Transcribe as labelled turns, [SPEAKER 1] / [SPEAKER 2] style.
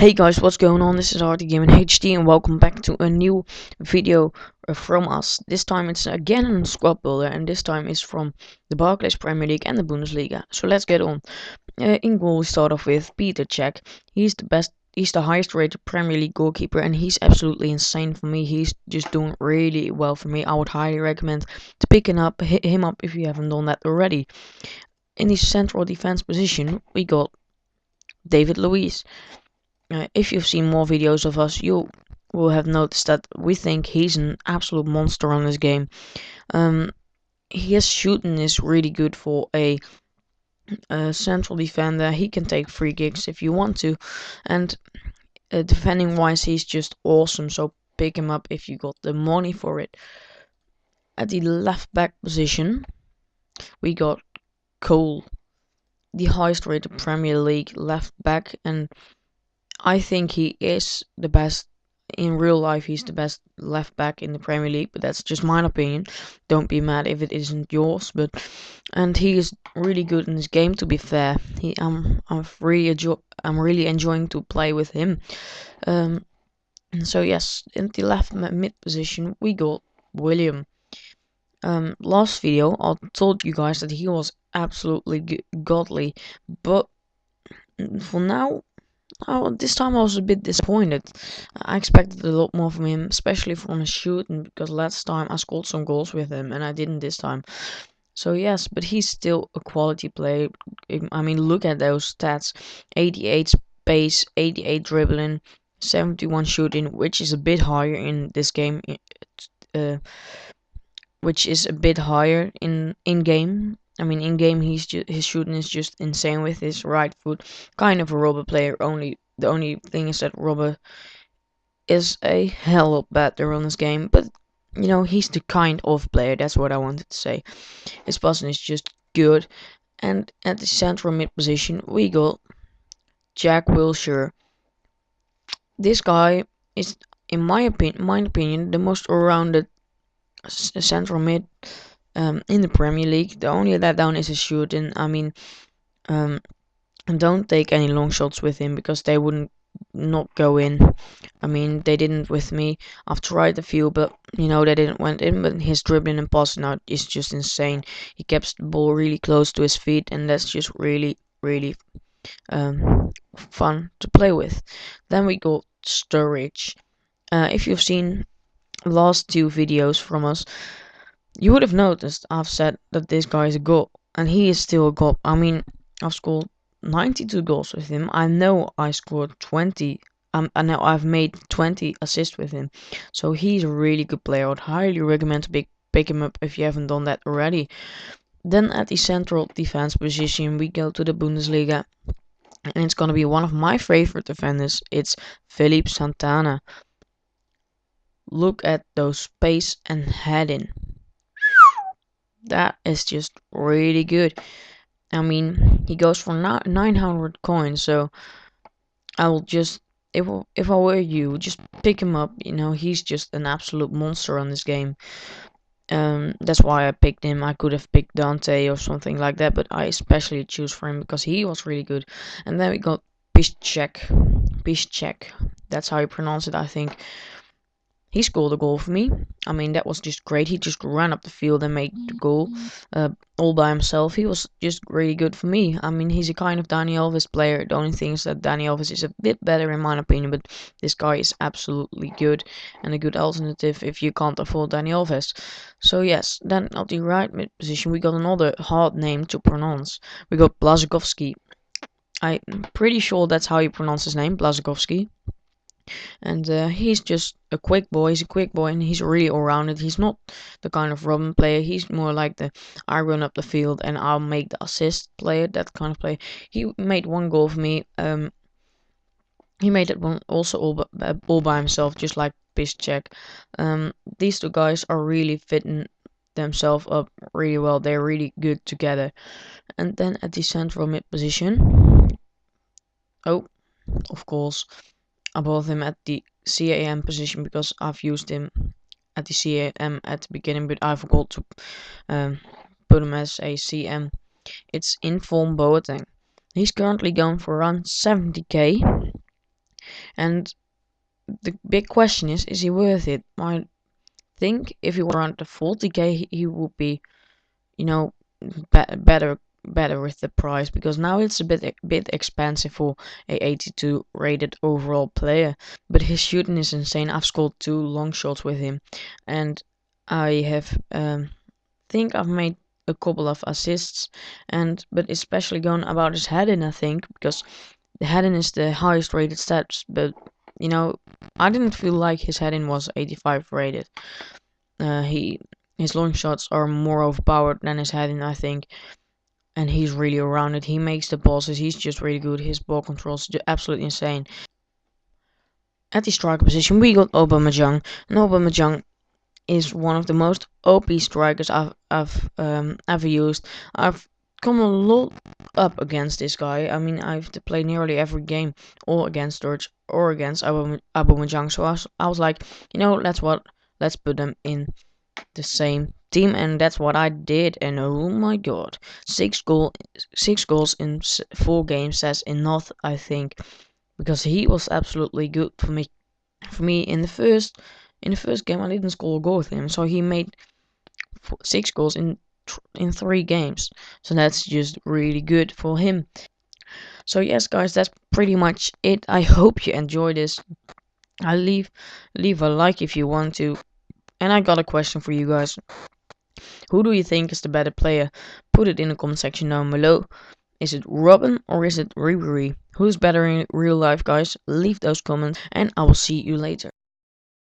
[SPEAKER 1] Hey guys, what's going on? This is RT Gaming HD and welcome back to a new video from us. This time it's again a squad builder and this time is from the Barclays Premier League and the Bundesliga. So let's get on. In goal we start off with Peter Cech. He's the highest rated Premier League goalkeeper and he's absolutely insane for me. He's just doing really well for me. I would highly recommend to hit him up if you haven't done that already. In the central defense position we got David Luiz. If you've seen more videos of us, you will have noticed that we think he's an absolute monster on this game. His shooting is really good for a central defender. He can take free kicks if you want to, and defending wise, he's just awesome. So pick him up if you got the money for it. At the left back position, we got Cole, the highest rated Premier League left back, and I think he is the best. In real life, he's the best left back in the Premier League, but that's just my opinion. Don't be mad if it isn't yours. And he is really good in this game. To be fair, I'm really enjoying to play with him. So yes, in the left mid position we got William. Last video I told you guys that he was absolutely godly, but for now. Oh, this time I was a bit disappointed. I expected a lot more from him, especially from his shooting, because last time I scored some goals with him and I didn't this time. So yes, but he's still a quality player. I mean, look at those stats: 88 pace, 88 dribbling, 71 shooting, which is a bit higher in this game. Which is a bit higher in game. I mean, in game his shooting is just insane with his right foot. Kind of a Robber player. The only thing is that Robber is a hell of better on this game. But you know, he's the kind of player. That's what I wanted to say. His passing is just good. And at the central mid position we got Jack Wilshere. This guy is, in my opinion, the most all-rounded central mid in the Premier League. The only letdown is his shooting. I mean, don't take any long shots with him because they wouldn't not go in. I mean, they didn't with me. I've tried a few, but you know they didn't went in. But his dribbling and passing out is just insane. He keeps the ball really close to his feet, and that's just really fun to play with. Then we got Sturridge. If you've seen last two videos from us, you would have noticed I've said that this guy is a goal, and he is still a goal. I mean, I've scored 92 goals with him. I know I scored 20. I know I've made 20 assists with him. So he's a really good player. I would highly recommend to pick him up if you haven't done that already. Then at the central defense position, we go to the Bundesliga. And it's going to be one of my favorite defenders. It's Philippe Santana. Look at those pace and heading. That is just really good. I mean, he goes for 900 coins, so I will just, if I were you, just pick him up. You know, he's just an absolute monster on this game. That's why I picked him. I could have picked Dante or something like that, but I especially choose for him because he was really good. And then we got Piszczek. That's how you pronounce it, I think. He scored a goal for me. I mean, that was just great. He just ran up the field and made the goal all by himself. He was just really good for me. I mean, he's a kind of Dani Alves player. The only thing is that Dani Alves is a bit better in my opinion, but this guy is absolutely good and a good alternative if you can't afford Dani Alves. So yes, then at the right mid position we got another hard name to pronounce. We got Błaszczykowski. I'm pretty sure that's how you pronounce his name, Błaszczykowski. And he's just a quick boy. He's a quick boy, and he's really all-rounded. He's not the kind of Robin player. He's more like the I run up the field and I'll make the assist player. That kind of player. He made one goal for me. He made it one also all by himself, just like Piszczek. These two guys are really fitting themselves up really well. They're really good together. And then at the central mid position, oh, of course, I bought him at the CAM position because I've used him at the CAM at the beginning, but I forgot to put him as a CM. It's Inform Boateng. He's currently going for around 70k. And the big question is he worth it? I think if he were around the 40k, he would be, you know, better with the price, because now it's a bit expensive for a 82 rated overall player. But his shooting is insane. I've scored 2 long shots with him, and I have think I've made a couple of assists, and but especially going about his heading, I think, because the heading is the highest rated stats. But I didn't feel like his heading was 85 rated. His long shots are more overpowered than his heading, I think, and he's really around it. He makes the passes. He's just really good. His ball control is absolutely insane. At the striker position, we got Aubameyang, and Aubameyang is one of the most OP strikers I've ever used. I've come a lot up against this guy. I mean, I've played nearly every game, or against Sturridge or against Aubameyang. So I was like, let's put them in the same team, and that's what I did. And oh my god, 6 goals in 4 games says enough, I think, because he was absolutely good for me. In the first game, I didn't score a goal with him, so he made 6 goals in 3 games. So that's just really good for him. So yes, guys, that's pretty much it. I hope you enjoy this. I leave a like if you want to. And I got a question for you guys. Who do you think is the better player? Put it in the comment section down below. Is it Robin or is it Ribery? Who's better in real life, guys? Leave those comments, and I will see you later.